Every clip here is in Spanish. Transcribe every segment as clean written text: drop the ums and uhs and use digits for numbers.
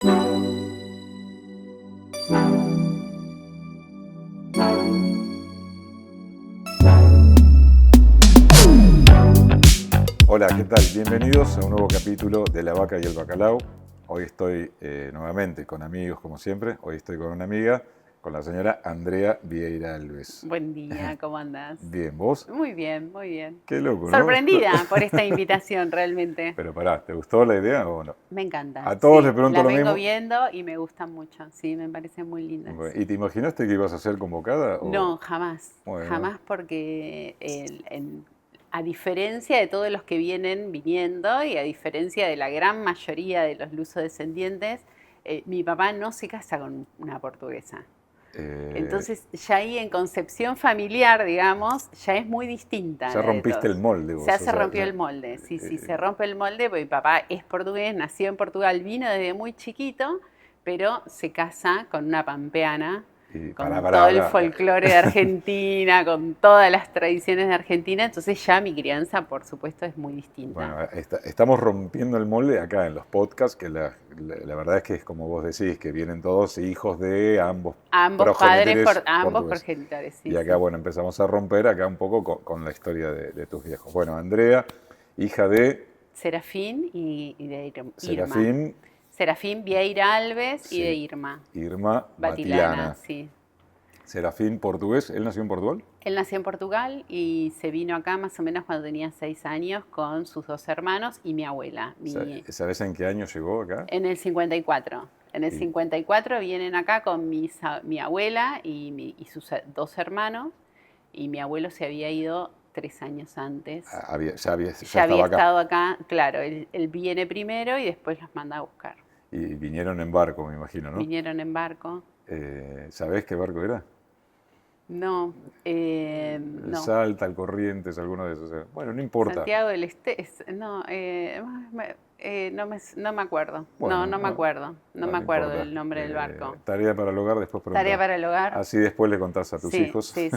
Hola, ¿qué tal? Bienvenidos a un nuevo capítulo de La Vaca y el Bacalao. Hoy estoy nuevamente con amigos, como siempre. Hoy estoy con una amiga, con la señora Andrea Vieira Alves. Buen día, ¿cómo andás? Bien, ¿vos? Muy bien, muy bien. Qué loco, ¿no? Sorprendida por esta invitación, realmente. Pero pará, ¿te gustó la idea o no? Me encanta. A todos Sí, les pregunto las lo vengo mismo. viendo y me gustan mucho. Sí, me parecen muy lindas. ¿Y te imaginaste que ibas a ser convocada? No, jamás. Bueno, Jamás porque a diferencia de todos los que vienen viniendo y a diferencia de la gran mayoría de los lusodescendientes, mi papá no se casa con una portuguesa. Entonces, ya ahí en concepción familiar, digamos, ya es muy distinta. ya rompiste el molde vos. Ya se rompió el molde, sí, se rompe el molde, porque mi papá es portugués, nació en Portugal, vino desde muy chiquito, pero se casa con una pampeana, con todo el folclore de Argentina, con todas las tradiciones de Argentina, entonces ya mi crianza, por supuesto, es muy distinta. Bueno, estamos rompiendo el molde acá en los podcasts, que la verdad es que es como vos decís, que vienen todos hijos de ambos progenitores. Ambos progenitores, sí. Y acá, bueno, empezamos a romper acá un poco con la historia de tus viejos. Bueno, Andrea, hija de... Serafín y de Irma. Serafín Vieira Alves, sí, y de Irma. Irma Batilana. Sí. Serafín portugués, ¿él nació en Portugal? Él nació en Portugal y se vino acá más o menos cuando tenía 6 años con sus 2 hermanos y mi abuela. ¿Sabes en qué año llegó acá? En el 54. En el 54 vienen acá con mi abuela y sus 2 hermanos, y mi abuelo se había ido 3 años antes. Ya había estado acá, claro. Él viene primero y después los manda a buscar. Y vinieron en barco, me imagino, ¿no? Vinieron en barco. ¿Sabés qué barco era? No, no. Salta, el Corrientes, alguno de esos. Bueno, no importa. Santiago del Este, no me acuerdo. Bueno, no me acuerdo. No me acuerdo el nombre del barco. Tarea para el hogar, después preguntar. Tarea para el hogar. Así después le contás a tus hijos. Sí.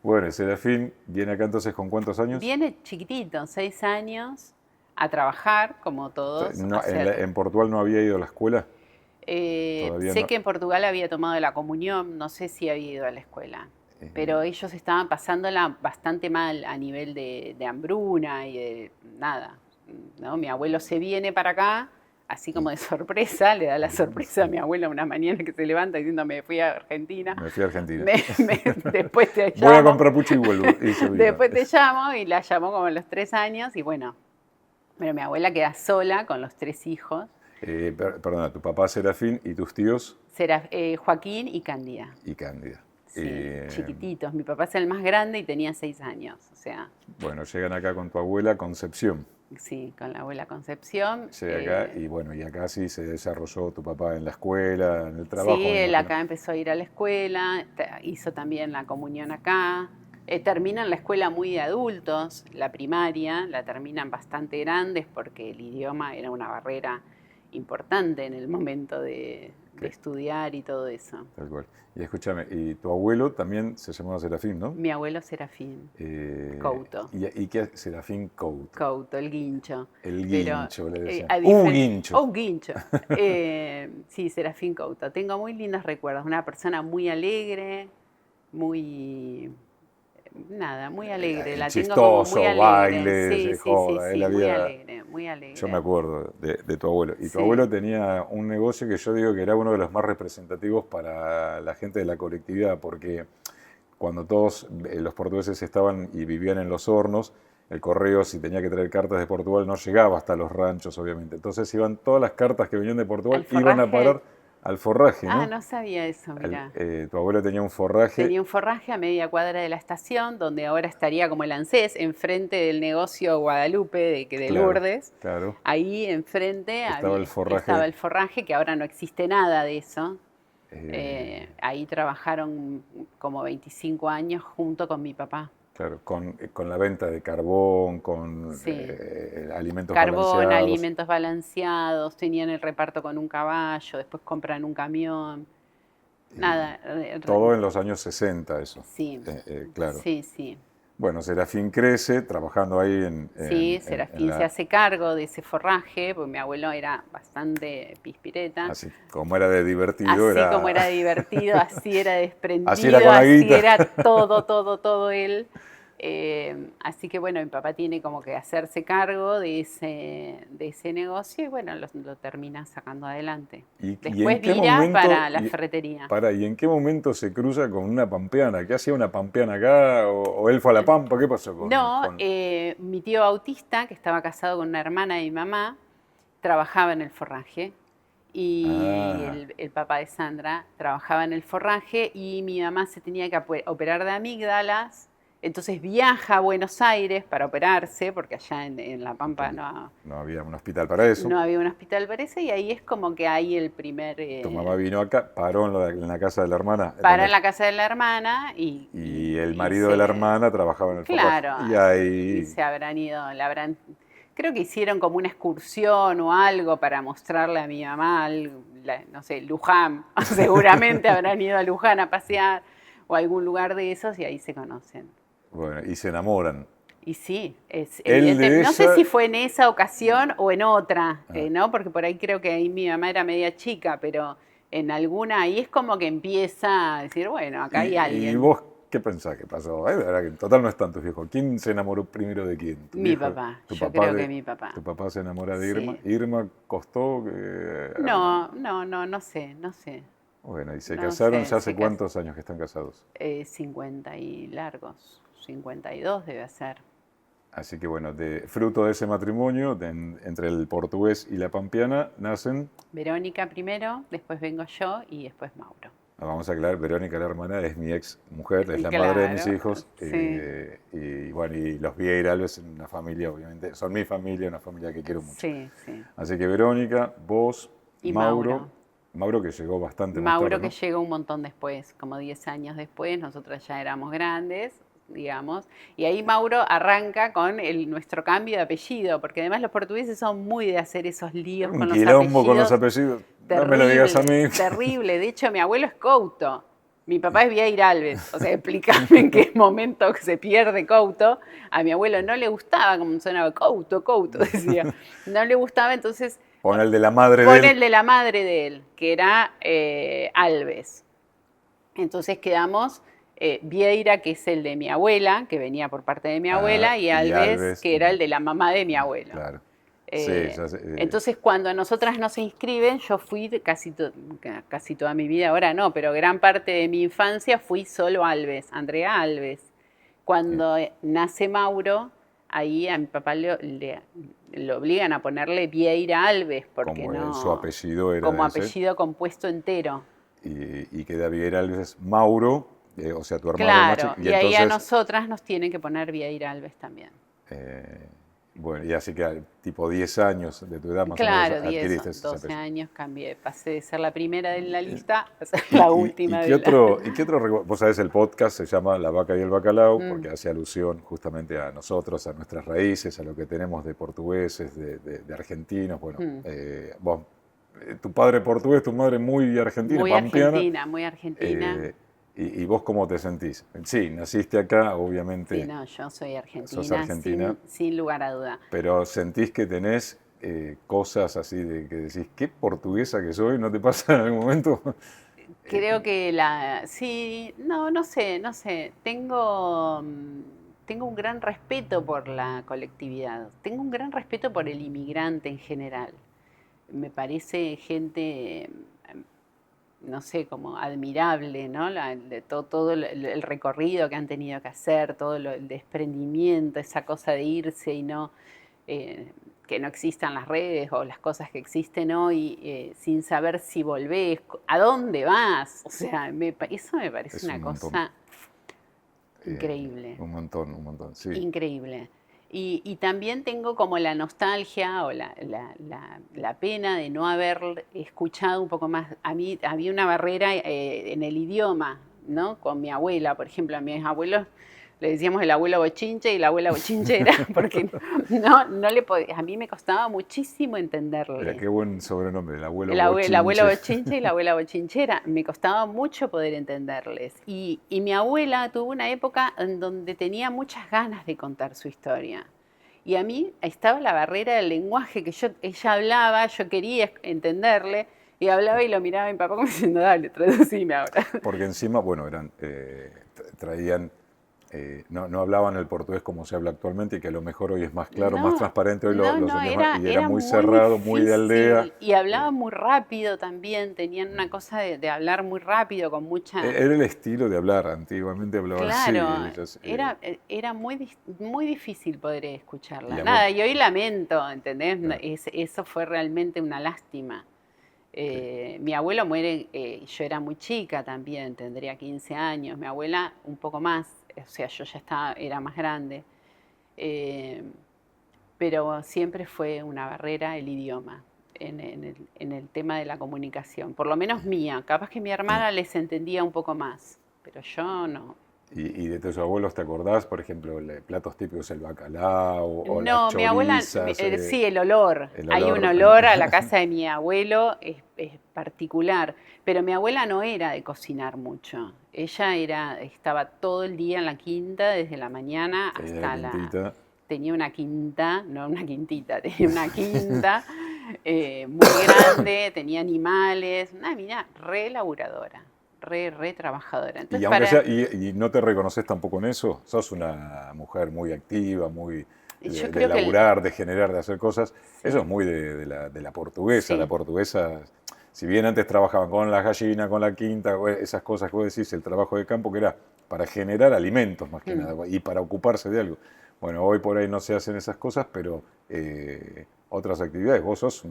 Bueno, Serafín viene acá entonces ¿con cuántos años? Viene chiquitito, 6 años, a trabajar, como todos. No, ¿En Portugal no había ido a la escuela? Sé que en Portugal había tomado la comunión, no sé si había ido a la escuela, pero ellos estaban pasándola bastante mal a nivel de hambruna y de nada, ¿no? Mi abuelo se viene para acá, así como de sorpresa, le da la sorpresa a mi abuela una mañana que se levanta diciendo me fui a Argentina. Me fui a Argentina. Después te llamo. Voy a comprar pucho y vuelvo. Después te llamo, y la llamó como a los 3 años y bueno, pero mi abuela queda sola con los 3 hijos. Perdona, tu papá Serafín y tus tíos. Joaquín y Cándida. Sí, chiquititos. Mi papá es el más grande y tenía 6 años, o sea. Bueno, llegan acá con tu abuela Concepción. Sí, con la abuela Concepción. Llega acá y bueno, y acá sí se desarrolló tu papá en la escuela, en el trabajo. Sí, él acá empezó a ir a la escuela, hizo también la comunión acá. Terminan la escuela muy de adultos, la primaria, la terminan bastante grandes porque el idioma era una barrera importante en el momento de estudiar y todo eso. Tal cual. Y escúchame, y tu abuelo también se llamaba Serafín, ¿no? Mi abuelo Serafín Couto. ¿Y qué es Serafín Couto? Couto, el guincho. El guincho, le decía. Guincho. Guincho. Sí, Serafín Couto. Tengo muy lindos recuerdos. Una persona muy alegre, muy alegre. La chistoso, tengo como muy alegre. Baile, joda. Sí, muy alegre. Yo me acuerdo de tu abuelo. Y tu Sí. abuelo tenía un negocio que yo digo que era uno de los más representativos para la gente de la colectividad, porque cuando todos los portugueses estaban y vivían en los hornos, el correo, si tenía que traer cartas de Portugal, no llegaba hasta los ranchos, obviamente. Entonces iban todas las cartas que venían de Portugal, iban a parar al forraje, ¿no? No sabía eso, mirá. Tu abuelo tenía un forraje. Tenía un forraje a media cuadra de la estación, donde ahora estaría como el ANSES, enfrente del negocio Guadalupe de Lourdes. Claro. Ahí enfrente estaba el forraje, que ahora no existe nada de eso. Ahí trabajaron como 25 años junto con mi papá. Claro, con la venta de carbón, con alimentos balanceados. Alimentos balanceados, tenían el reparto con un caballo, después compran un camión. Todo en los años 60 eso. Sí, claro. Sí. Bueno, Serafín crece trabajando ahí Sí, Serafín se hace cargo de ese forraje, porque mi abuelo era bastante pispireta. Así como era de divertido. Así como era divertido, así era desprendido, así era con la guita. era todo él. Así que bueno, mi papá tiene como que hacerse cargo de ese negocio y bueno, lo termina sacando adelante. Después vira para la ferretería. ¿Y en qué momento se cruza con una pampeana? ¿Qué hacía una pampeana acá? ¿O él fue a La Pampa? ¿Qué pasó con...? Mi tío Bautista, que estaba casado con una hermana de mi mamá, trabajaba en el forraje. Y el papá de Sandra trabajaba en el forraje y mi mamá se tenía que operar de amígdalas. Entonces viaja a Buenos Aires para operarse, porque allá en La Pampa no había un hospital para eso. No había un hospital para eso y ahí es como que hay el primer... Tu mamá vino acá, paró en la casa de la hermana. Paró en la casa de la hermana y el marido de la hermana trabajaba en el forraje. Claro. Y ahí... Y se habrán ido, creo que hicieron como una excursión o algo para mostrarle a mi mamá, no sé, Luján. Seguramente habrán ido a Luján a pasear o a algún lugar de esos y ahí se conocen. Bueno, y se enamoran. Y sí, es evidente. No sé si fue en esa ocasión o en otra, ¿no? Porque por ahí creo que ahí mi mamá era media chica, pero en alguna ahí es como que empieza a decir, bueno, acá hay alguien. ¿Y vos qué pensás que pasó? Verdad que en total no están tus hijos. ¿Quién se enamoró primero de quién? Mi papá. Yo creo que mi papá. ¿Tu papá se enamora de Irma? Sí. ¿Irma costó? No sé. Bueno, ¿y se casaron ya hace cuántos años que están casados? 50 y largos. 52 debe ser. Así que bueno, fruto de ese matrimonio, entre el portugués y la pampeana, nacen... Verónica primero, después vengo yo y después Mauro. Vamos a aclarar, Verónica, la hermana, es mi ex mujer, es la madre de mis hijos. Sí. Y bueno, y los Vieira Alves, una familia, obviamente, son mi familia, una familia que quiero mucho. Sí. Así que Verónica, vos, y Mauro. Mauro que llegó bastante más tarde, Mauro ¿no? que llegó un montón después, como 10 años después, nosotras ya éramos grandes, digamos, y ahí Mauro arranca con nuestro cambio de apellido, porque además los portugueses son muy de hacer esos líos con los apellidos. Un quilombo con los apellidos, terrible, no me lo digas a mí. Terrible, de hecho mi abuelo es Couto, mi papá es Vieira Alves, o sea, explícame en qué momento se pierde Couto. A mi abuelo no le gustaba como sonaba Couto, decía, no le gustaba, entonces... Pon el de la madre de él. Pon el de la madre de él, que era Alves. Entonces quedamos Vieira, que es el de mi abuela, que venía por parte de mi abuela, y Alves, que era el de la mamá de mi abuelo. Claro. Entonces, cuando a nosotras nos inscriben, yo fui casi toda mi vida, ahora no, pero gran parte de mi infancia fui solo Alves, Andrea Alves. Cuando nace Mauro, ahí a mi papá le obligan a ponerle Vieira Alves, porque como su apellido era como ese. Apellido compuesto entero. Y queda Vieira Alves Mauro, o sea, tu hermano claro, macho. Y ahí a nosotras nos tienen que poner Vieira Alves también. Bueno, y así que tipo 10 años de tu edad más o menos adquiriste 12 años cambié, pasé de ser la primera de la lista a ser la última ¿Y qué otro? Vos sabés, el podcast se llama La Vaca y el Bacalao, porque hace alusión justamente a nosotros, a nuestras raíces, a lo que tenemos de portugueses, de argentinos. Bueno, vos, tu padre portugués, tu madre muy argentina, pampeana. Muy argentina. ¿Y vos cómo te sentís? Sí, naciste acá, obviamente. Sí, no, yo soy argentina, sos argentina sin lugar a duda. Pero ¿sentís que tenés cosas así de que decís, qué portuguesa que soy? ¿No te pasa en algún momento? Creo que sí, no sé. Tengo un gran respeto por la colectividad. Tengo un gran respeto por el inmigrante en general. Me parece gente... no sé, como admirable, ¿no? De todo el recorrido que han tenido que hacer, todo el desprendimiento, esa cosa de irse y no que no existan las redes o las cosas que existen hoy sin saber si volvés, a dónde vas. O sea, eso me parece una cosa increíble. Un montón, sí. Increíble. Y también tengo como la nostalgia o la pena de no haber escuchado un poco más. A mí había una barrera en el idioma, ¿no? Con mi abuela, por ejemplo, a mis abuelos Le decíamos el abuelo bochinche y la abuela bochinchera, porque no le podía, a mí me costaba muchísimo entenderle. Mira, qué buen sobrenombre, el abuelo bochinche. El abuelo bochinche. bochinche y la abuela bochinchera, me costaba mucho poder entenderles. Y mi abuela tuvo una época en donde tenía muchas ganas de contar su historia. Y a mí estaba la barrera del lenguaje, que ella hablaba, yo quería entenderle, y hablaba y lo miraba a mi papá como diciendo, dale, traducime ahora. Porque encima, bueno, traían, no hablaban el portugués como se habla actualmente, y que a lo mejor hoy es más claro, más transparente, hoy era muy cerrado, difícil, muy de aldea. Y hablaban muy rápido también, tenían una cosa de hablar muy rápido, con mucha... Era el estilo de hablar, antiguamente hablaban así. Claro, era muy difícil poder escucharla. Y hoy lamento, ¿entendés? Claro. Eso fue realmente una lástima. Mi abuelo muere, yo era muy chica también, tendría 15 años, mi abuela un poco más, o sea, yo ya era más grande, pero siempre fue una barrera el idioma en el tema de la comunicación, por lo menos mía, capaz que mi hermana les entendía un poco más, pero yo no. ¿Y de tus abuelos te acordás, por ejemplo, platos típicos, el bacalao o las chorizas? No, mi abuela, sí, el olor. Hay un olor a la casa de mi abuelo, es particular. Pero mi abuela no era de cocinar mucho. Ella estaba todo el día en la quinta, desde la mañana hasta la... Tenía una quinta, no una quintita, tenía una quinta muy grande, tenía animales. Una mina re laburadora. Re trabajadora. Entonces, ¿Y no te reconoces tampoco en eso? Sos una mujer muy activa, muy de laburar, de generar, de hacer cosas. Sí. Eso es muy de la portuguesa. Sí. La portuguesa, si bien antes trabajaban con la gallina, con la quinta, esas cosas que vos decís, el trabajo de campo, que era para generar alimentos más que nada y para ocuparse de algo. Bueno, hoy por ahí no se hacen esas cosas, pero otras actividades. Vos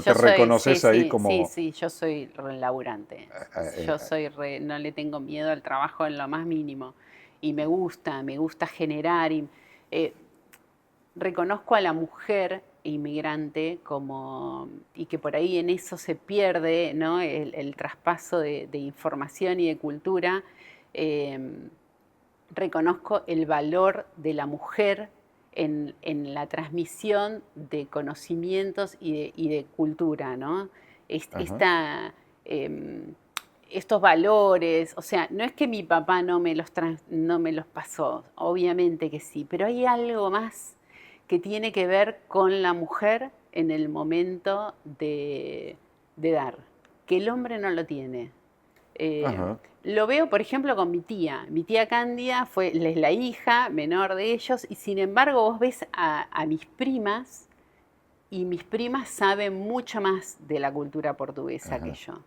te reconoces ahí como... Sí, yo soy re laburante. Yo no le tengo miedo al trabajo en lo más mínimo. Y me gusta generar. Reconozco a la mujer inmigrante y que por ahí en eso se pierde, ¿no? el traspaso de información y de cultura. Reconozco el valor de la mujer en la transmisión de conocimientos y de cultura, ¿no? Estos valores, o sea, no es que mi papá no me los pasó, obviamente que sí, pero hay algo más que tiene que ver con la mujer en el momento de dar, que el hombre no lo tiene. Lo veo, por ejemplo, con mi tía. Mi tía Cándida es la hija menor de ellos y sin embargo vos ves a mis primas y mis primas saben mucho más de la cultura portuguesa que yo.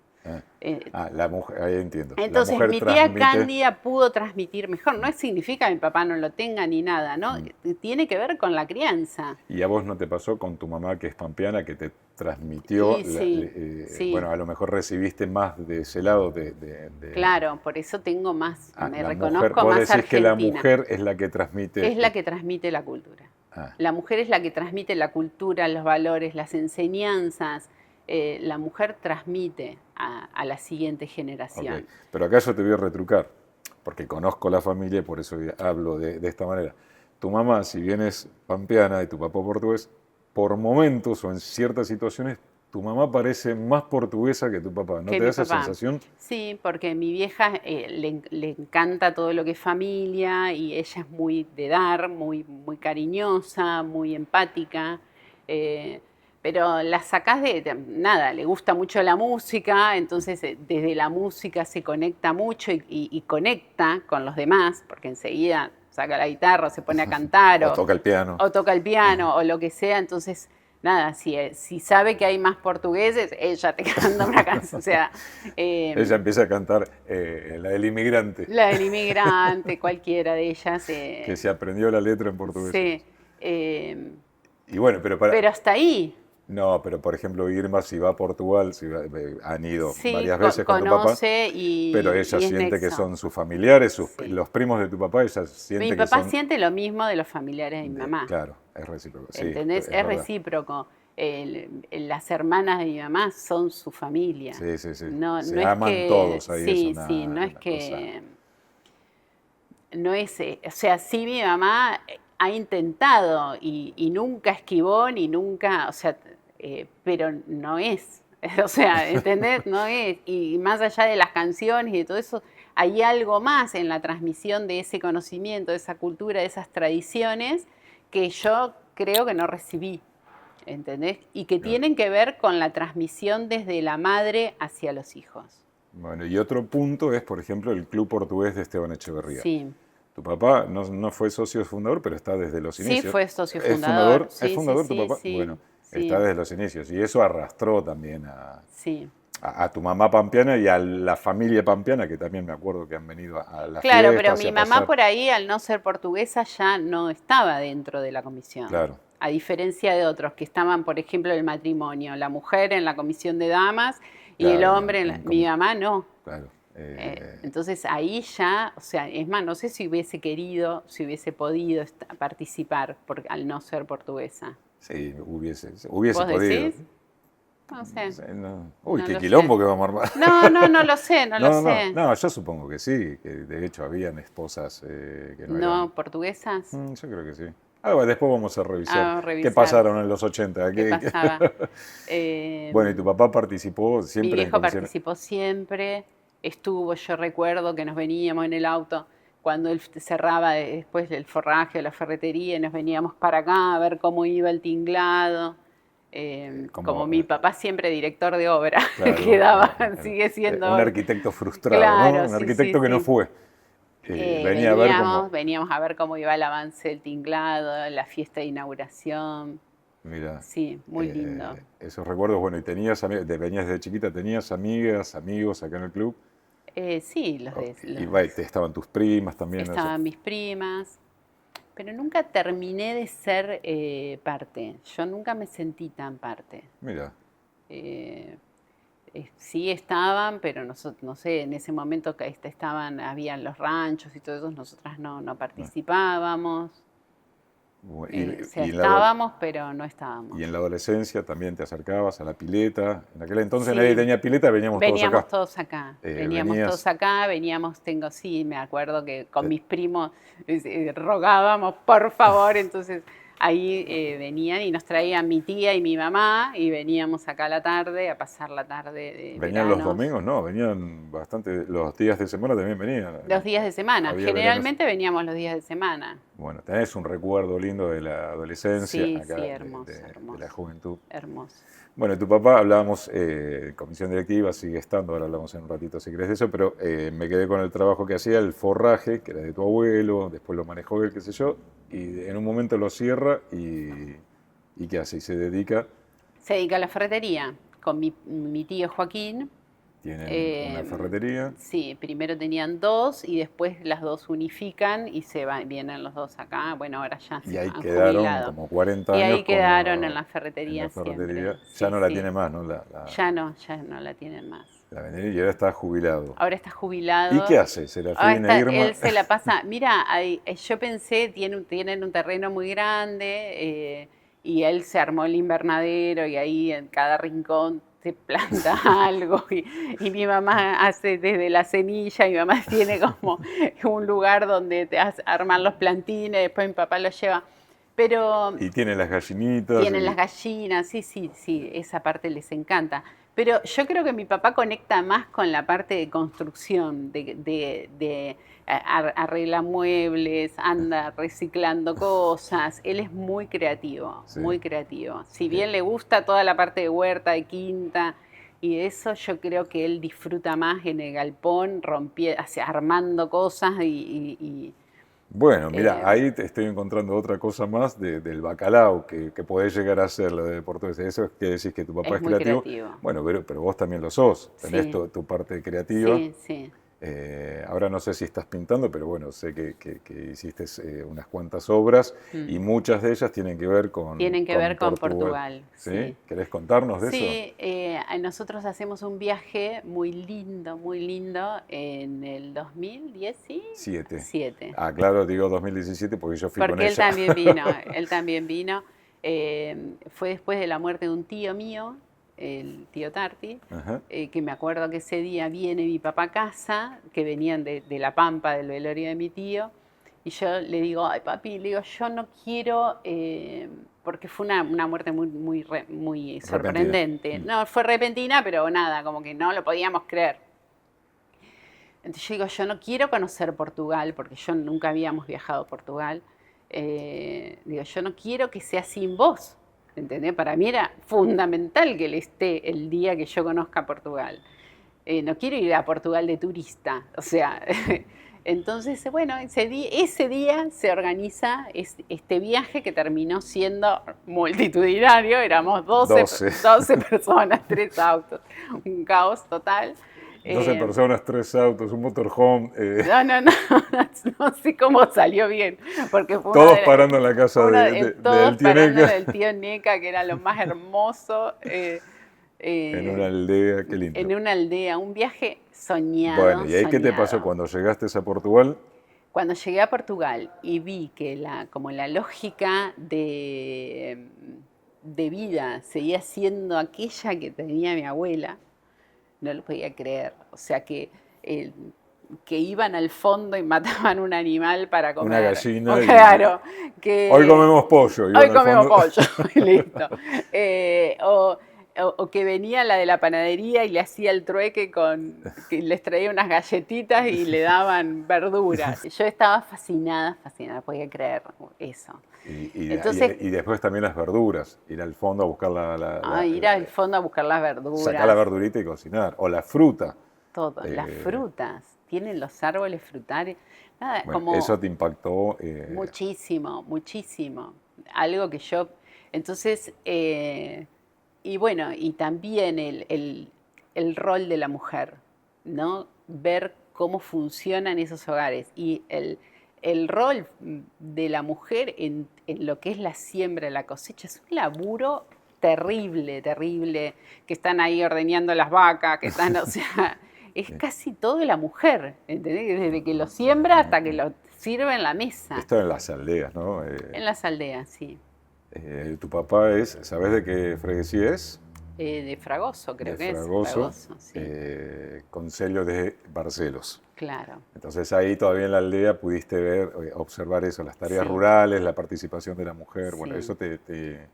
La mujer, ahí entiendo. Entonces mi tía Cándida pudo transmitir mejor. No significa que mi papá no lo tenga ni nada, ¿no? Tiene que ver con la crianza. ¿Y a vos no te pasó con tu mamá, que es pampeana, que te transmitió? Sí. Bueno, a lo mejor recibiste más de ese lado Claro, por eso tengo más, me reconozco vos más decís argentina. Que la mujer es la que transmite... Es la que transmite la cultura. La mujer es la que transmite la cultura, los valores, las enseñanzas. La mujer transmite a la siguiente generación. Okay. Pero acá yo te voy a retrucar, porque conozco la familia y por eso hablo de esta manera. Tu mamá, si bien es pampeana y tu papá portugués, por momentos o en ciertas situaciones, tu mamá parece más portuguesa que tu papá. ¿No te da esa sensación? Sí, porque mi vieja le encanta todo lo que es familia y ella es muy de dar, muy cariñosa, muy empática. Pero la sacás nada, le gusta mucho la música, entonces desde la música se conecta mucho y conecta con los demás, porque enseguida saca la guitarra, se pone a cantar. o toca el piano. O toca el piano, o lo que sea, entonces, nada, si sabe que hay más portugueses, ella te canta una canción, o sea... ella empieza a cantar la del inmigrante. La del inmigrante, cualquiera de ellas. Que se aprendió la letra en portugués. Sí. Y bueno, pero hasta ahí... No, pero por ejemplo Irma, si va a Portugal, han ido varias veces con tu papá, pero ella siente que son sus familiares, los primos de tu papá, ella siente mi papá siente lo mismo de los familiares de mi mamá. Claro, es recíproco. ¿Entendés? Es recíproco. Las hermanas de mi mamá son su familia. Sí. No se es aman que, todos ahí. Sí, no es que... no es, o sea, sí mi mamá ha intentado y nunca esquivó ni nunca, o sea, pero no es, o sea, ¿entendés? No es, y más allá de las canciones y de todo eso, hay algo más en la transmisión de ese conocimiento, de esa cultura, de esas tradiciones que yo creo que no recibí, ¿entendés? Y que tienen que ver con la transmisión desde la madre hacia los hijos. Bueno, y otro punto es, por ejemplo, el Club Portugués de Esteban Echeverría. Sí. Tu papá no fue socio fundador, pero está desde los inicios. Sí, fue socio fundador. ¿Es fundador tu papá? Sí, bueno, sí. Está desde los inicios. Y eso arrastró también sí. a tu mamá pampeana y a la familia pampeana, que también me acuerdo que han venido a la Claro, fiestas, pero mi mamá por ahí, al no ser portuguesa, ya no estaba dentro de la comisión. Claro. A diferencia de otros que estaban, por ejemplo, en el matrimonio. La mujer en la comisión de damas y el hombre en mi mamá no. Claro. Entonces ahí ya, o sea, es más, no sé si hubiese querido, si hubiese podido participar al no ser portuguesa. Sí, hubiese ¿Vos podido. Decís? No sé. No. Uy, no qué quilombo que vamos a No, armar. no lo sé, no lo sé. No, yo supongo que sí, que de hecho habían esposas que no eran... ¿Portuguesas? Yo creo que sí. Bueno, después vamos a revisar, qué pasaron en los 80. ¿Qué pasaba? Bueno, ¿y tu papá participó siempre? Mi viejo participó siempre. Yo recuerdo que nos veníamos en el auto cuando él cerraba después del forraje o la ferretería y nos veníamos para acá a ver cómo iba el tinglado. Como mi papá siempre director de obra, claro, sigue siendo... Un arquitecto frustrado, claro, ¿no? Un arquitecto que no fue. Veníamos a ver cómo iba el avance del tinglado, la fiesta de inauguración. Mira, sí, muy lindo. Esos recuerdos, bueno, y venías de chiquita, ¿tenías amigas, amigos acá en el club? Sí, y estaban tus primas también. Estaban mis primas, pero nunca terminé de ser parte. Yo nunca me sentí tan parte. Mira. Sí estaban, pero nosotros, no sé, en ese momento que habían los ranchos y todo eso, nosotras no participábamos. Estábamos, pero no estábamos. ¿Y en la adolescencia también te acercabas a la pileta? En aquel entonces nadie tenía pileta, veníamos todos acá. Veníamos todos acá, me acuerdo que con mis primos rogábamos, por favor, entonces ahí venían y nos traían mi tía y mi mamá y veníamos acá a la tarde, a pasar la tarde. ¿Venían los domingos? No, venían bastante, los días de semana también venían. Los días de semana, generalmente veníamos los días de semana. Bueno, tenés un recuerdo lindo de la adolescencia, acá, hermoso, de la juventud. Hermoso. Bueno, tu papá, hablábamos, comisión directiva, sigue estando, ahora hablamos en un ratito si querés de eso, pero me quedé con el trabajo que hacía, el forraje, que era de tu abuelo, después lo manejó él, qué sé yo, y en un momento lo cierra y ¿qué hace? Y se dedica... Se dedica a la ferretería, con mi tío Joaquín. Tienen una ferretería. Sí, primero tenían dos y después las dos unifican y vienen los dos acá. Bueno, ahora ya se han jubilado. Y ahí quedaron como 40 años. Y ahí quedaron en la ferretería. Siempre. Ya no la tiene más, ¿no? Ya no la tienen más. La vendería y ahora está jubilado. Ahora está jubilado. ¿Y qué hace? ¿Se la fina Irma? Él se la pasa. Mira, yo pensé, tienen un terreno muy grande y él se armó el invernadero y ahí en cada rincón se planta algo y mi mamá hace desde la semilla, mi mamá tiene como un lugar donde te arman los plantines, después mi papá los lleva. Pero y tienen las gallinitas. Tienen las gallinas, sí, esa parte les encanta. Pero yo creo que mi papá conecta más con la parte de construcción, de arregla muebles, anda reciclando cosas. Él es muy creativo, muy creativo. Si bien le gusta toda la parte de huerta, de quinta y de eso, yo creo que él disfruta más en el galpón, armando cosas y bueno, mira, ahí te estoy encontrando otra cosa más del bacalao que podés llegar a hacer, lo de portugués. Eso es que decís que tu papá es creativo. Bueno, pero vos también lo sos, tenés tu parte creativa. Sí. Ahora no sé si estás pintando, pero bueno, sé que hiciste unas cuantas obras y muchas de ellas tienen que ver con Portugal. ¿Sí? ¿Querés contarnos de eso? Sí, nosotros hacemos un viaje muy lindo en el 2017. Ah, claro, digo 2017 porque yo fui con ella. Porque él también vino. Fue después de la muerte de un tío mío, el tío Tarti, que me acuerdo que ese día viene mi papá a casa, que venían de La Pampa, del velorio de mi tío, Y yo le digo, ay papi, le digo, yo no quiero, porque fue una muerte muy sorprendente. No, fue repentina, pero nada, como que no lo podíamos creer. Entonces yo digo, yo no quiero conocer Portugal, porque yo nunca habíamos viajado a Portugal. Digo, yo no quiero que sea sin vos, ¿entendés? Para mí era fundamental que él esté el día que yo conozca Portugal. No quiero ir a Portugal de turista, o sea... Entonces, bueno, ese día se organiza este viaje que terminó siendo multitudinario, éramos 12 personas, 3 autos, un caos total. 12 personas, 3 autos, un motorhome. No sé cómo salió bien. Porque fue todos parando en la casa del tío Neca. Del tío Neca, que era lo más hermoso. En una aldea, qué lindo. En una aldea, un viaje soñado. Bueno, ¿y ahí qué te pasó cuando llegaste a Portugal? Cuando llegué a Portugal y vi que como la lógica de vida seguía siendo aquella que tenía mi abuela, no lo podía creer. O sea, que iban al fondo y mataban un animal para comer. Una gallina. Claro. Hoy comemos pollo. Hoy comemos pollo, listo. O que venía la de la panadería y le hacía el trueque que les traía unas galletitas y le daban verduras. Yo estaba fascinada, podía creer eso. Y después también las verduras, ir al fondo a buscar ir al fondo a buscar las verduras. Sacar la verdurita y cocinar, o la fruta. Todo, las frutas, tienen los árboles frutales. Nada, bueno, como eso te impactó. Muchísimo, muchísimo. Algo que yo... Entonces... Y bueno, y también el rol de la mujer, ¿no? Ver cómo funcionan esos hogares y el rol de la mujer en lo que es la siembra, la cosecha, es un laburo terrible, que están ahí ordeñando las vacas, que están, o sea, es casi todo de la mujer, ¿entendés? Desde que lo siembra hasta que lo sirve en la mesa. Esto en las aldeas, ¿no? En las aldeas, sí. Tu papá ¿sabés de qué freguesía es? De Fragoso, creo que Fragoso, es. Fragoso, sí. Concelho de Barcelos. Claro. Entonces ahí todavía en la aldea pudiste ver, observar eso, las tareas rurales, la participación de la mujer. Sí. Bueno, eso te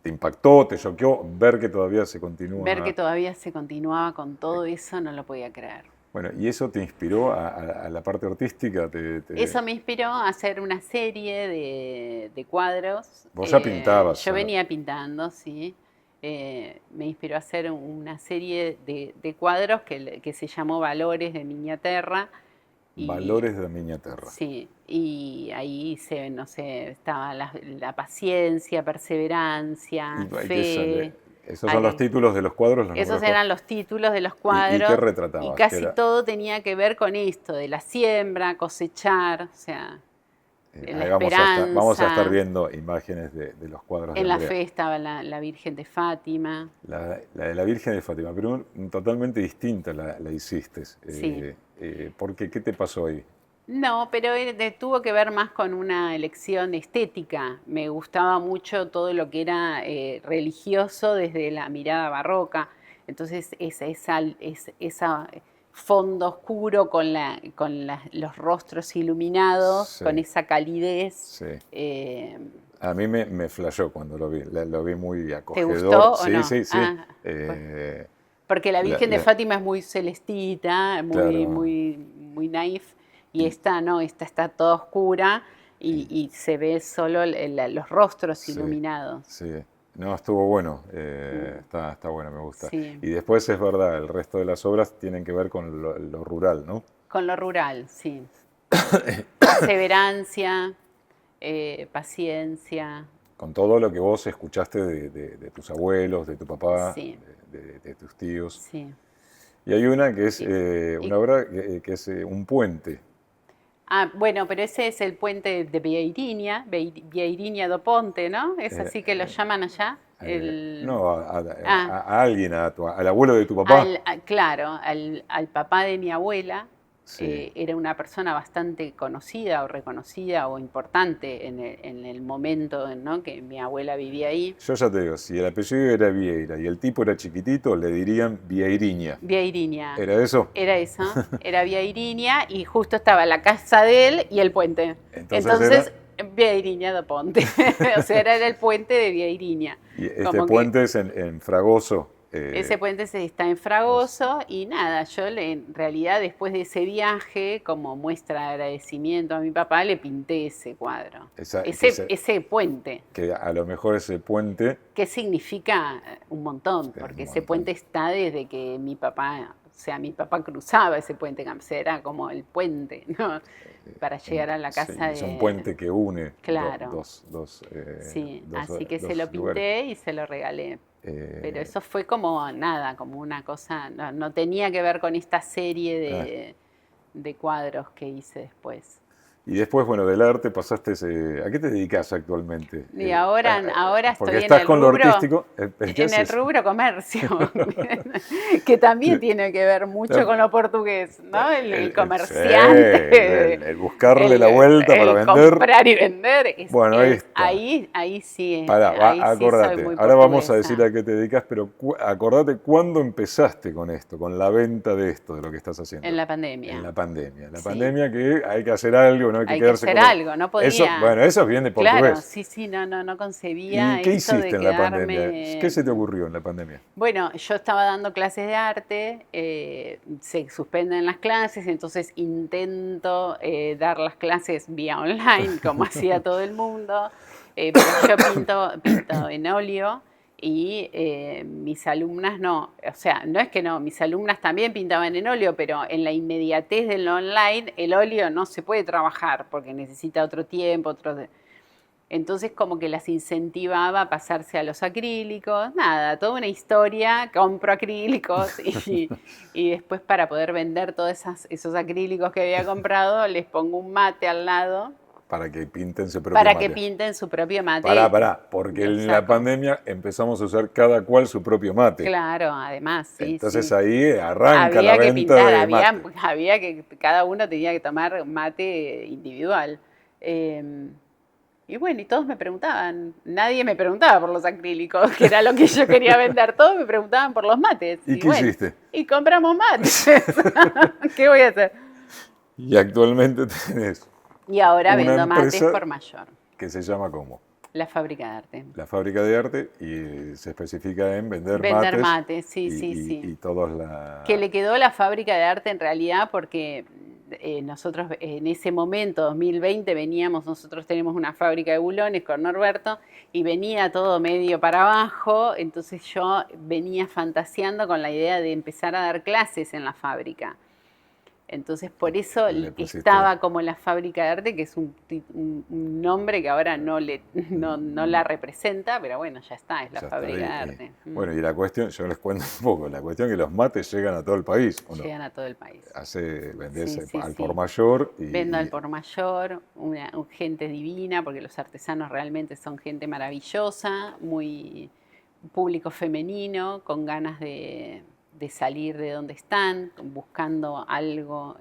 impactó, te choqueó, ver que todavía se continúa. Ver que todavía se continuaba con todo eso, no lo podía creer. Bueno, ¿y eso te inspiró a la parte artística? Eso me inspiró a hacer una serie de cuadros. Vos ya pintabas. Yo venía pintando, sí. Me inspiró a hacer una serie de cuadros que se llamó Valores de Miña Terra. Valores de Miña Terra. Sí, y ahí estaba la paciencia, perseverancia, fe. ¿Esos son los títulos de los cuadros? Esos eran los títulos de los cuadros. ¿Y qué retratabas? Y casi todo tenía que ver con esto, de la siembra, cosechar, o sea, la esperanza. Vamos a estar viendo imágenes de los cuadros. En la fe estaba la Virgen de Fátima. La de la Virgen de Fátima, pero totalmente distinta la hiciste. Sí. ¿Por qué? ¿Qué te pasó ahí? No, pero tuvo que ver más con una elección estética. Me gustaba mucho todo lo que era religioso desde la mirada barroca. Entonces, esa fondo oscuro con los rostros iluminados, sí, con esa calidez. Sí. A mí me flashó cuando lo vi muy acogedor. ¿Te gustó o no? Sí. Porque la Virgen de Fátima es muy celestita, muy naif. Y esta no, esta está toda oscura y se ve solo los rostros iluminados. Sí, no, estuvo bueno, está bueno, me gusta. Sí. Y después es verdad, el resto de las obras tienen que ver con lo rural, ¿no? Con lo rural, sí. Perseverancia, paciencia. Con todo lo que vos escuchaste de tus abuelos, de tu papá, sí, de tus tíos. Sí. Y hay una que es una obra que es un puente. Bueno, pero ese es el puente de Vieirinha do Ponte, ¿no? Es así que lo llaman allá. No, a alguien, al abuelo de tu papá. Claro, al papá de mi abuela, Sí. Era una persona bastante conocida o reconocida o importante en el momento, ¿no?, que mi abuela vivía ahí. Yo ya te digo, si el apellido era Vieira y el tipo era chiquitito, le dirían Vieiriña. Vieiriña. ¿Era eso? Era eso, era Vieiriña y justo estaba la casa de él y el puente. Entonces Vieiriña do Ponte. O sea, era el puente de Vieiriña. y este puente es en Fragoso. Ese puente está en Fragoso y nada, yo en realidad después de ese viaje, como muestra de agradecimiento a mi papá, le pinté ese cuadro. Ese puente. Que a lo mejor ese puente... ¿Qué significa? Un montón, porque ese puente está desde que mi papá cruzaba ese puente, era como el puente, ¿no?, para llegar a la casa de... Es un puente que une dos sí, así que dos se lo pinté lugares. y se lo regalé. Pero eso fue como nada, como una cosa, no tenía que ver con esta serie de cuadros que hice después. Y después, bueno, del arte pasaste... ¿A qué te dedicas actualmente? Y ahora porque estoy estás en el con rubro, lo artístico. en el rubro comercio, que también tiene que ver mucho con lo portugués, ¿no? El comerciante. El buscarle la vuelta para vender. Comprar y vender. Bueno, ahí está. Ahí sí. Acordate. Sí soy muy ahora vamos a portuguesa. decir a qué te dedicas, pero acordate cuándo empezaste con esto, con la venta de esto, de lo que estás haciendo. En la pandemia. En la pandemia. La Sí. pandemia que hay que hacer algo, no hay que Hay quedarse que hacer algo, no podía. Eso es bien de portugués. Claro, sí, no concebía. ¿Y qué esto hiciste de en la quedarme... pandemia? ¿Qué se te ocurrió en la pandemia? Bueno, yo estaba dando clases de arte, se suspenden las clases, entonces intento dar las clases vía online, como hacía todo el mundo, pero yo pinto en óleo. Y mis alumnas no, o sea, no es que no, mis alumnas también pintaban en óleo, pero en la inmediatez del online, el óleo no se puede trabajar porque necesita otro tiempo, entonces como que las incentivaba a pasarse a los acrílicos, nada, toda una historia, compro acrílicos y después para poder vender todos esos acrílicos que había comprado, les pongo un mate al lado. Para que pinten su propio mate. Para que pinten su propio mate. Porque en la pandemia empezamos a usar cada cual su propio mate. Claro, además, sí. Entonces ahí arranca la venta de mate. Había que, cada uno tenía que tomar mate individual. Y bueno, y todos me preguntaban, nadie me preguntaba por los acrílicos, que era lo que yo quería vender, todos me preguntaban por los mates. ¿Y qué hiciste? Y compramos mates. ¿Qué voy a hacer? Y actualmente tenés... Y ahora vendo mates por mayor. ¿Que se llama cómo? La Fábrica de Arte. La Fábrica de Arte, y se especifica en vender mates. Sí. Y todos la... Que le quedó la Fábrica de Arte en realidad porque nosotros en ese momento, 2020, nosotros tenemos una fábrica de bulones con Norberto y venía todo medio para abajo, entonces yo venía fantaseando con la idea de empezar a dar clases en la fábrica. Entonces, por eso estaba como la Fábrica de Arte, que es un nombre que ahora no la representa, pero bueno, ya está, es la Fábrica de Arte. Bueno, y la cuestión, yo les cuento un poco, la cuestión es que los mates llegan a todo el país. Llegan a todo el país. Vendés al por mayor. Vendo al por mayor, gente divina, porque los artesanos realmente son gente maravillosa, muy público femenino, con ganas de salir de donde están, buscando algo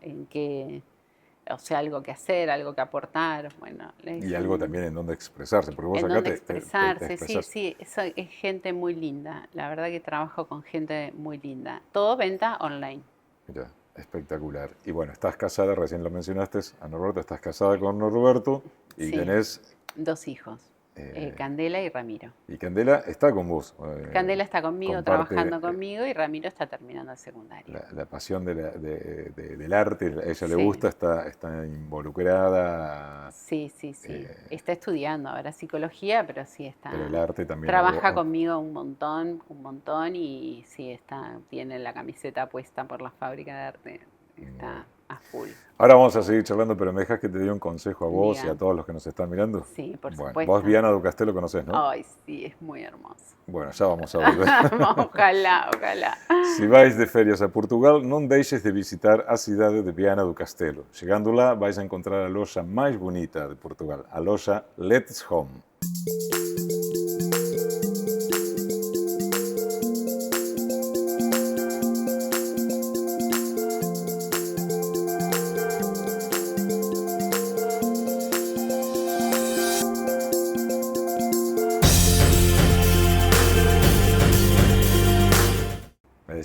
algo que hacer, algo que aportar, bueno. Y algo también en donde expresarse, porque vos en acá donde expresarse, sí, eso es gente muy linda, la verdad que trabajo con gente muy linda, todo venta online. Mira, espectacular. Y bueno, estás casada, recién lo mencionaste, a Norberto, estás casada con Norberto y tenés... 2 hijos. Candela y Ramiro. Y Candela está con vos. Candela está conmigo, trabajando conmigo, y Ramiro está terminando el secundario. La pasión del arte, a ella le gusta, está involucrada. Sí. Está estudiando ahora psicología, pero sí está. Pero el arte también. Trabaja conmigo un montón, y sí, tiene la camiseta puesta por la Fábrica de Arte. Está a full. Ahora vamos a seguir charlando, pero me dejas que te dé un consejo a vos y a todos los que nos están mirando. Sí, por supuesto. Vos Viana do Castelo conocés, ¿no? Ay, sí, es muy hermoso. Bueno, ya vamos a volver. Ojalá. Se vais de férias a Portugal, non deixes de visitar a cidade de Viana do Castelo. Chegando lá, vais a encontrar a loja máis bonita de Portugal, a loja Let's Home.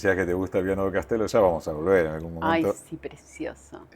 decías que te gusta Viano del Castelo, ya vamos a volver en algún momento. Ay, sí, precioso.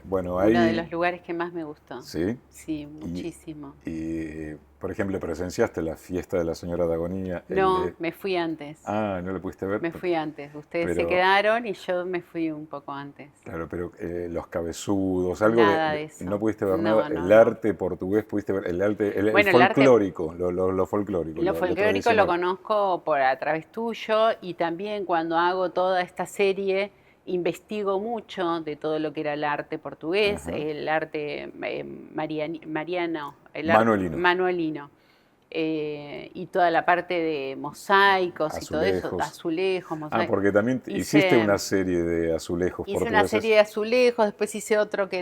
Bueno, ahí... Uno de los lugares que más me gustó. ¿Sí? Sí, muchísimo. Y, por ejemplo, ¿presenciaste la fiesta de la señora de Agonía? No, me fui antes. Ah, ¿no lo pudiste ver? Me fui antes. Ustedes se quedaron y yo me fui un poco antes. Claro, pero los cabezudos, algo nada de eso. No pudiste ver nada. No, el arte portugués, pudiste ver el arte, el folclórico, lo folclórico. Lo folclórico lo conozco a través tuyo, y también cuando hago toda esta serie investigo mucho de todo lo que era el arte portugués, el arte manuelino. Y toda la parte de mosaicos y todo eso, azulejos, mosaicos. Porque también hiciste una serie de azulejos portugueses. Hice una serie de azulejos, después hice otro que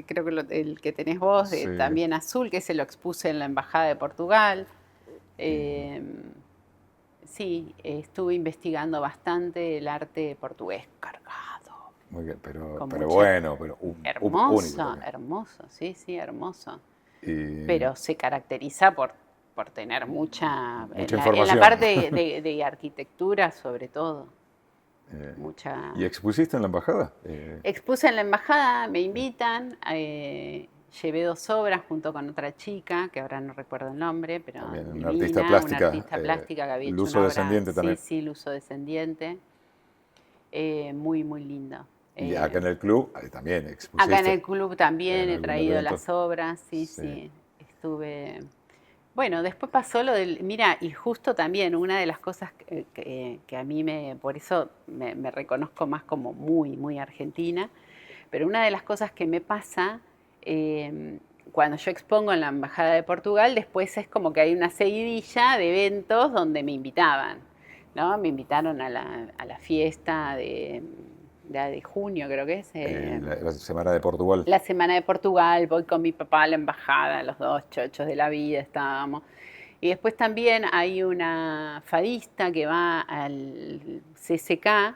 creo que el que tenés vos, también azul, que se lo expuse en la Embajada de Portugal. Sí, estuve investigando bastante el arte portugués, cargado. Muy bien, pero bueno, hermoso, sí, hermoso. Pero se caracteriza por tener mucha información. En la parte de arquitectura, sobre todo. Mucha. ¿Y expusiste en la embajada? Expuse en la embajada, me invitan. Llevé 2 obras junto con otra chica, que ahora no recuerdo el nombre, pero también divina, una artista plástica que había hecho Luso Descendiente también. Sí, Luso Descendiente. Muy, muy lindo. Y acá en el club también expusiste. Acá en el club también he traído las obras, sí. Estuve... Bueno, después pasó lo del... Mira, y justo también una de las cosas que a mí por eso me reconozco más como muy, muy argentina, pero una de las cosas que me pasa cuando yo expongo en la Embajada de Portugal, después es como que hay una seguidilla de eventos donde me invitaban, ¿no? Me invitaron a la fiesta de junio, creo que es. La Semana de Portugal. La Semana de Portugal, voy con mi papá a la embajada, los 2 chochos de la vida estábamos. Y después también hay una fadista que va al CCK,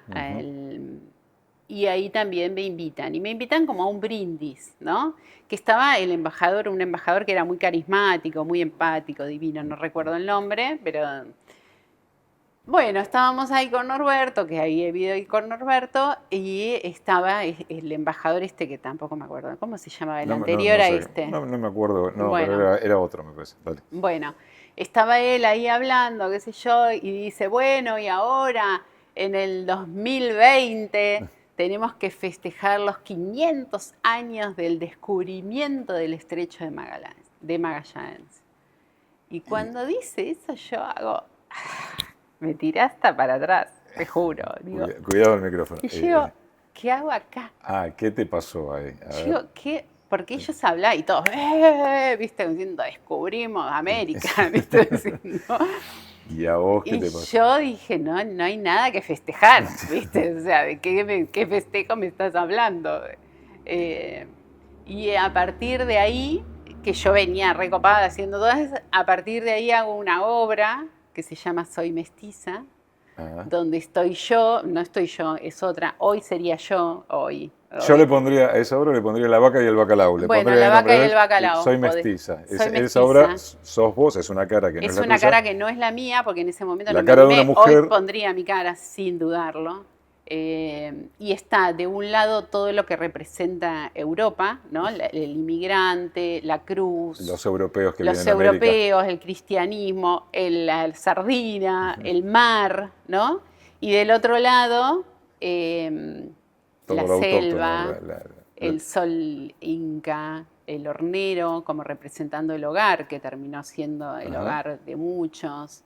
y ahí también me invitan. Y me invitan como a un brindis, ¿no? Que estaba un embajador que era muy carismático, muy empático, divino, no recuerdo el nombre, pero... Bueno, estábamos ahí con Norberto, que ahí he ido con Norberto, y estaba el embajador que tampoco me acuerdo, ¿cómo se llamaba? El anterior a este. No me acuerdo, pero era otro, me parece. Dale. Bueno, estaba él ahí hablando, qué sé yo, y dice, bueno, y ahora, en el 2020, tenemos que festejar los 500 años del descubrimiento del Estrecho de Magallanes. Y cuando dice eso, yo hago... Me tiré hasta para atrás, te juro. Digo, cuidado el micrófono. Y yo, ¿qué hago acá? ¿Qué te pasó ahí? Digo, ¿qué? Porque ellos hablan y todos, viste, diciendo, descubrimos América, viste, diciendo. ¿Y a vos qué te pasó? Yo dije, no hay nada que festejar, viste, o sea, ¿de qué festejo me estás hablando? Y a partir de ahí, que yo venía recopada haciendo todas, a partir de ahí hago una obra que se llama Soy Mestiza, donde estoy yo, no estoy yo, es otra, hoy sería yo, hoy. Yo le pondría, a esa obra le pondría La Vaca y el Bacalao. Bueno, La Vaca y el Bacalao. Soy Mestiza. Esa obra sos vos, es una cara que no es la tuya. Es una cara que no es la mía, porque en ese momento la cara de una mujer. Hoy pondría mi cara, sin dudarlo. Y está de un lado todo lo que representa Europa, ¿no? El inmigrante, la cruz, los europeos que vienen a América. Los europeos, el cristianismo, la sardina, el mar, ¿no? Y del otro lado, la selva, el sol inca, el hornero, como representando el hogar, que terminó siendo el hogar de muchos,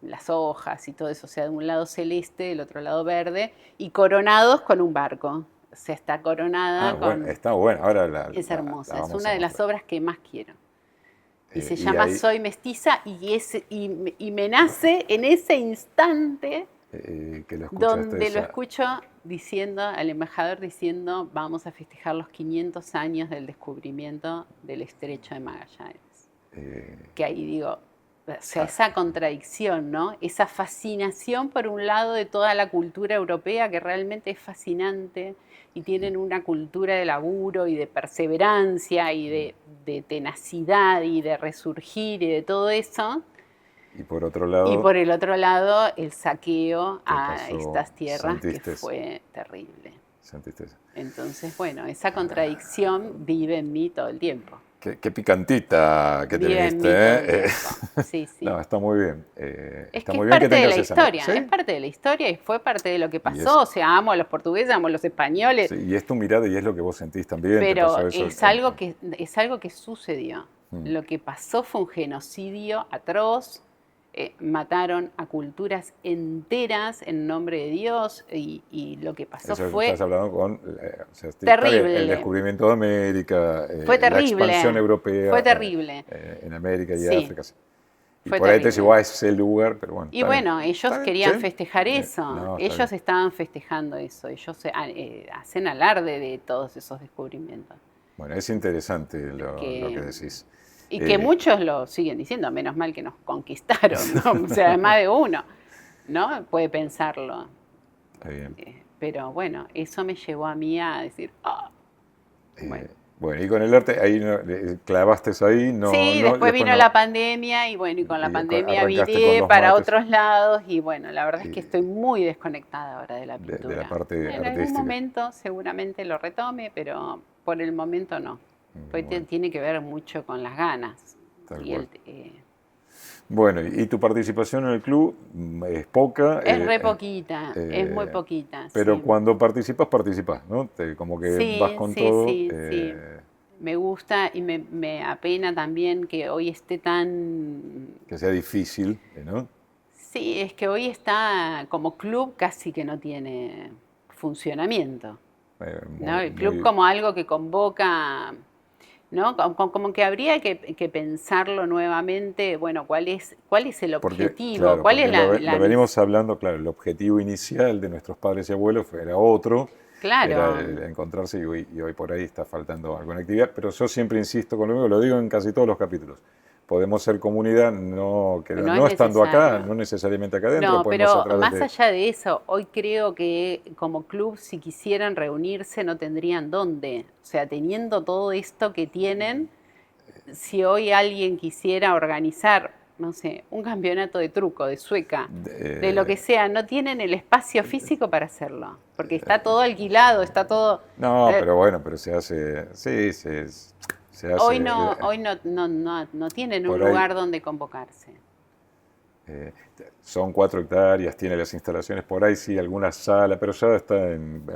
las hojas y todo eso, o sea, de un lado celeste, del otro lado verde, y coronados con un barco. O sea, está coronada con... Bueno, está bueno. Ahora es hermosa, es una de las obras que más quiero. Y se llama Soy Mestiza, y me nace en ese instante donde lo escucho diciendo, al embajador diciendo, vamos a festejar los 500 años del descubrimiento del Estrecho de Magallanes. Que ahí digo... O sea, esa contradicción, ¿no? Esa fascinación, por un lado, de toda la cultura europea, que realmente es fascinante, y tienen una cultura de laburo y de perseverancia y de tenacidad y de resurgir y de todo eso. Y por otro lado... Y por el otro lado, el saqueo a estas tierras, que fue terrible. Santistesa. Entonces, bueno, esa contradicción vive en mí todo el tiempo. Qué picantita que te viste, Sí, sí. No, está muy bien. Es que es parte de la historia, es parte de la historia y fue parte de lo que pasó. O sea, amo a los portugueses, amo a los españoles. Sí, y es tu mirada y es lo que vos sentís también. Pero es algo que sucedió. Lo que pasó fue un genocidio atroz. Mataron a culturas enteras en nombre de Dios y lo que pasó fue estás hablando con terrible. El descubrimiento de América, fue terrible. La expansión europea fue terrible. En América y África. Sí. Y fue por ahí te decís, a ese lugar, pero bueno. Y bueno, ellos querían festejar eso. Ellos estaban festejando eso. Ellos hacen alarde de todos esos descubrimientos. Bueno, es interesante lo que decís. Y que muchos lo siguen diciendo, menos mal que nos conquistaron, ¿no? O sea, más de uno, ¿no? Puede pensarlo. Está bien. Pero bueno, eso me llevó a mí a decir, bueno, y con el arte, ahí clavaste ahí, no. Sí, después vino la pandemia y bueno, y con la pandemia vine para otros lados y bueno, la verdad es que estoy muy desconectada ahora de la pintura. De la parte artística. En algún momento seguramente lo retome, pero por el momento no. Pues tiene que ver mucho con las ganas. Bueno, y tu participación en el club es poca. Es re poquita, es muy poquita. Pero cuando participas, ¿no? Como que vas con todo. Sí. Me gusta y me apena también que hoy esté tan... Que sea difícil, ¿no? Sí, es que hoy está como club casi que no tiene funcionamiento. ¿no? El club como algo que convoca... ¿no? Como que habría que pensarlo nuevamente, bueno, ¿cuál es el objetivo? ¿Cuál es lo venimos hablando, claro, el objetivo inicial de nuestros padres y abuelos era otro, era el encontrarse y hoy por ahí está faltando alguna actividad, pero yo siempre insisto con lo digo en casi todos los capítulos. Podemos ser comunidad no estando acá, no necesariamente acá adentro. No, pero más allá de eso, hoy creo que como club, si quisieran reunirse, no tendrían dónde. O sea, teniendo todo esto que tienen, si hoy alguien quisiera organizar, no sé, un campeonato de truco, de sueca, de lo que sea, no tienen el espacio físico para hacerlo. Porque está todo alquilado, está todo... No, pero bueno, pero se hace... Sí, se hace, hoy no tienen un lugar donde convocarse. Son 4 hectáreas, tiene las instalaciones por ahí, sí, alguna sala, pero ya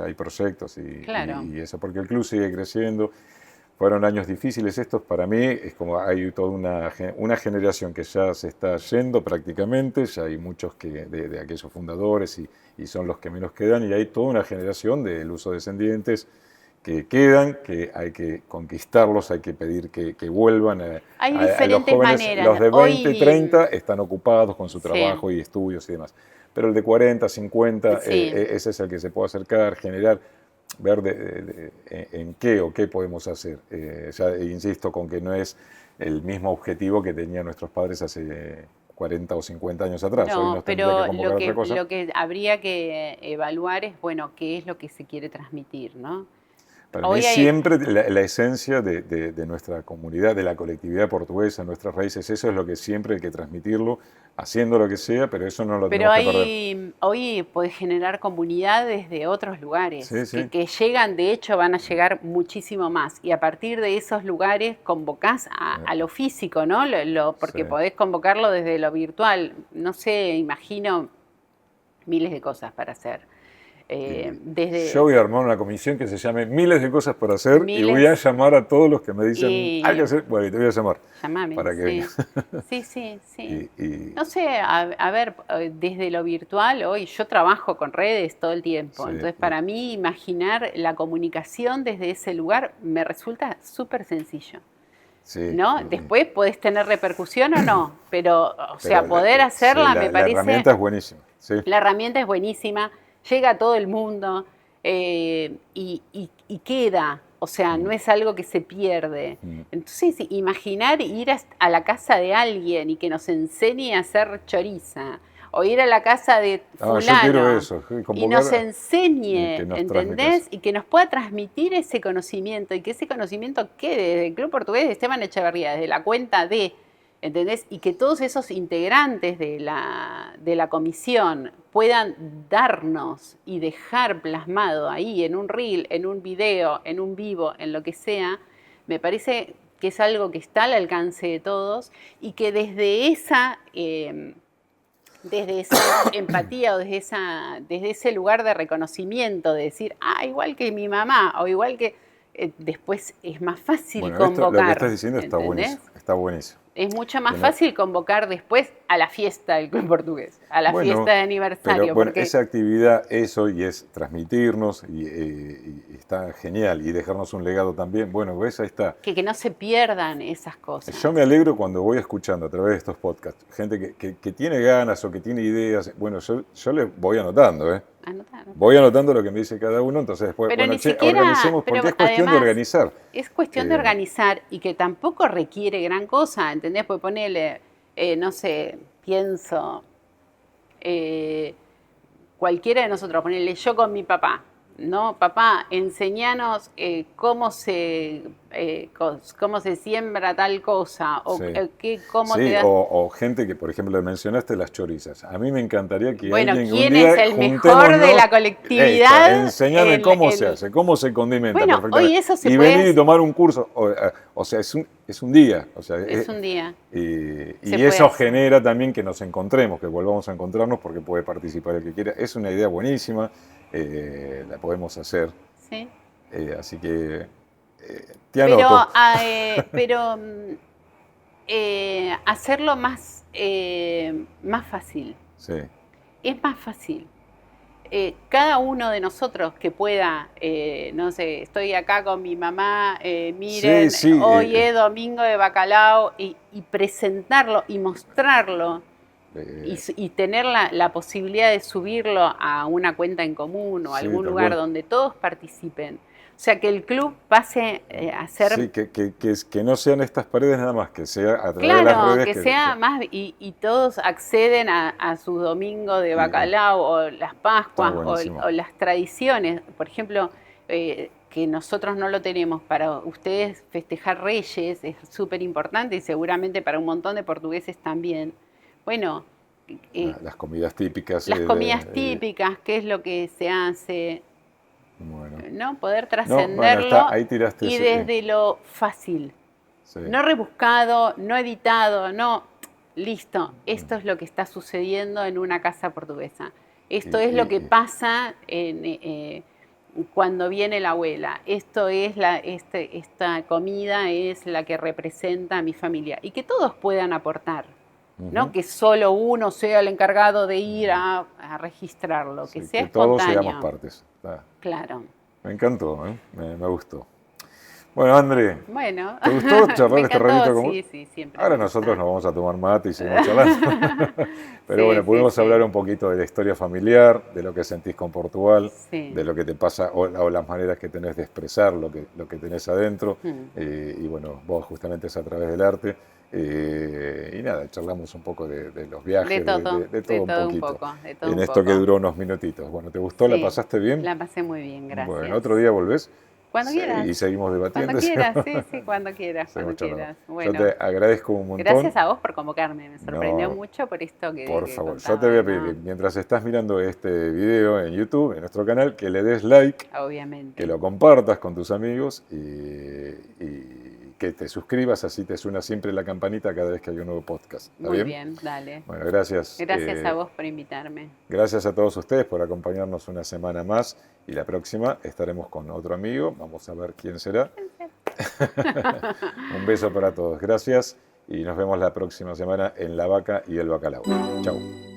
hay proyectos y eso, porque el club sigue creciendo. Fueron años difíciles estos, para mí es como hay toda una generación que ya se está yendo prácticamente, ya hay muchos de aquellos fundadores y son los que menos quedan, y hay toda una generación de luso descendientes que quedan, que hay que conquistarlos, hay que pedir que vuelvan hay diferentes los jóvenes, maneras. Los de 20, 30 están ocupados con su trabajo y estudios y demás. Pero el de 40, 50, ese es el que se puede acercar, generar, ver en qué o qué podemos hacer. Ya insisto con que no es el mismo objetivo que tenían nuestros padres hace 40 o 50 años atrás. No, hoy nos pero otra cosa. Lo que habría que evaluar es, bueno, qué es lo que se quiere transmitir, ¿no? Para mí siempre la esencia de nuestra comunidad, de la colectividad portuguesa, nuestras raíces, eso es lo que siempre hay que transmitirlo, haciendo lo que sea, pero eso no lo tenemos que perder. Hoy podés generar comunidades de otros lugares que llegan, de hecho van a llegar muchísimo más. Y a partir de esos lugares convocás a lo físico, ¿no? Porque podés convocarlo desde lo virtual. No sé, imagino miles de cosas para hacer. Yo voy a armar una comisión que se llame Miles de cosas por hacer y voy a llamar a todos los que me dicen hay que hacer, bueno, te voy a llamar. Llamame, para que sí. No sé, a ver, desde lo virtual, hoy yo trabajo con redes todo el tiempo, entonces para mí imaginar la comunicación desde ese lugar me resulta súper sencillo. ¿No? Después podés tener repercusión o no, pero poder hacerla me parece... La herramienta es buenísima. La herramienta es buenísima. Llega a todo el mundo y queda, o sea, no es algo que se pierde. Entonces, imaginar ir a la casa de alguien y que nos enseñe a hacer choriza, o ir a la casa de fulano y nos enseñe, ¿entendés? Y que nos pueda transmitir ese conocimiento y que ese conocimiento quede desde el Club Portugués de Esteban Echeverría, desde la cuenta de ¿entendés? Y que todos esos integrantes de la comisión puedan darnos y dejar plasmado ahí en un reel, en un video, en un vivo, en lo que sea, me parece que es algo que está al alcance de todos y que desde esa empatía o desde ese lugar de reconocimiento, de decir, igual que mi mamá, o igual que... después es más fácil convocar. Lo que estás diciendo está buenísimo, está buenísimo. Es mucho más fácil convocar después a la fiesta del Club Portugués, a la fiesta de aniversario. Pero, porque esa actividad, eso, y es transmitirnos, y está genial, y dejarnos un legado también. Bueno, ves, ahí está. Que no se pierdan esas cosas. Yo me alegro cuando voy escuchando a través de estos podcasts, gente que tiene ganas o que tiene ideas. Bueno, yo les voy anotando, ¿eh? Voy anotando lo que me dice cada uno, entonces después, pero organicemos, porque es cuestión de organizar. Es cuestión de organizar y que tampoco requiere gran cosa, ¿entendés? Pues ponele, no sé, pienso, cualquiera de nosotros, ponele yo con mi papá, ¿no? Papá, enseñanos cómo se siembra tal cosa, o cómo te das... o gente que, por ejemplo, mencionaste las chorizas. A mí me encantaría que alguien ¿quién un día es el mejor de la colectividad? Enseñame cómo se hace, cómo se condimenta. Bueno, hoy eso se puede... Y venir y tomar un curso. O sea, es un día. O sea, es un día. Y eso genera también que nos encontremos, que volvamos a encontrarnos, porque puede participar el que quiera. Es una idea buenísima. La podemos hacer. Sí. Así que te anoto. Pero hacerlo más fácil. Sí. Es más fácil. Cada uno de nosotros que pueda, no sé, estoy acá con mi mamá, miren, hoy es domingo de bacalao, y presentarlo y mostrarlo. Y tener la posibilidad de subirlo a una cuenta en común o a algún lugar donde todos participen. O sea, que el club pase a ser... Sí, que no sean estas paredes nada más, que sea a través de las redes. Que sea más, y todos acceden a su domingo de bacalao, o las Pascuas, o las tradiciones. Por ejemplo, que nosotros no lo tenemos, para ustedes festejar Reyes es súper importante, y seguramente para un montón de portugueses también. Bueno, las comidas típicas. Las comidas típicas, qué es lo que se hace, ¿no? Poder trascenderlo y desde lo fácil. Sí. No rebuscado, no editado, no, listo, esto es lo que está sucediendo en una casa portuguesa. Esto es lo que pasa cuando viene la abuela. Esto es esta comida es la que representa a mi familia. Y que todos puedan aportar. ¿No? Que solo uno sea el encargado de ir a registrarlo, que sea espontáneo. Que todos seamos partes. Claro. Me encantó, me gustó. Bueno, André, bueno, ¿te gustó charlar este ratito con vos? Sí, siempre. Ahora nosotros nos vamos a tomar mate y seguimos charlando. Pero bueno, pudimos hablar un poquito de la historia familiar, de lo que sentís con Portugal, de lo que te pasa o las maneras que tenés de expresar lo que tenés adentro. Y bueno, vos justamente es a través del arte. Y nada, charlamos un poco de los viajes, de todo un poquito. En esto que duró unos minutitos. Bueno, ¿te gustó? ¿La pasaste bien? La pasé muy bien, gracias. Bueno, otro día volvés. Cuando quieras. Y seguimos debatiendo. Cuando quieras, cuando quieras. Bueno, yo te agradezco un montón. Gracias a vos por convocarme, me sorprendió mucho por esto que... Por favor, yo te voy a pedir, mientras estás mirando este video en YouTube, en nuestro canal, que le des like. Obviamente. Que lo compartas con tus amigos y que te suscribas, así te suena siempre la campanita cada vez que hay un nuevo podcast. ¿Está Muy bien, dale. Bueno, gracias. Gracias a vos por invitarme. Gracias a todos ustedes por acompañarnos una semana más, y la próxima estaremos con otro amigo. Vamos a ver quién será. Un beso para todos. Gracias y nos vemos la próxima semana en La Vaca y el Bacalao. Chau.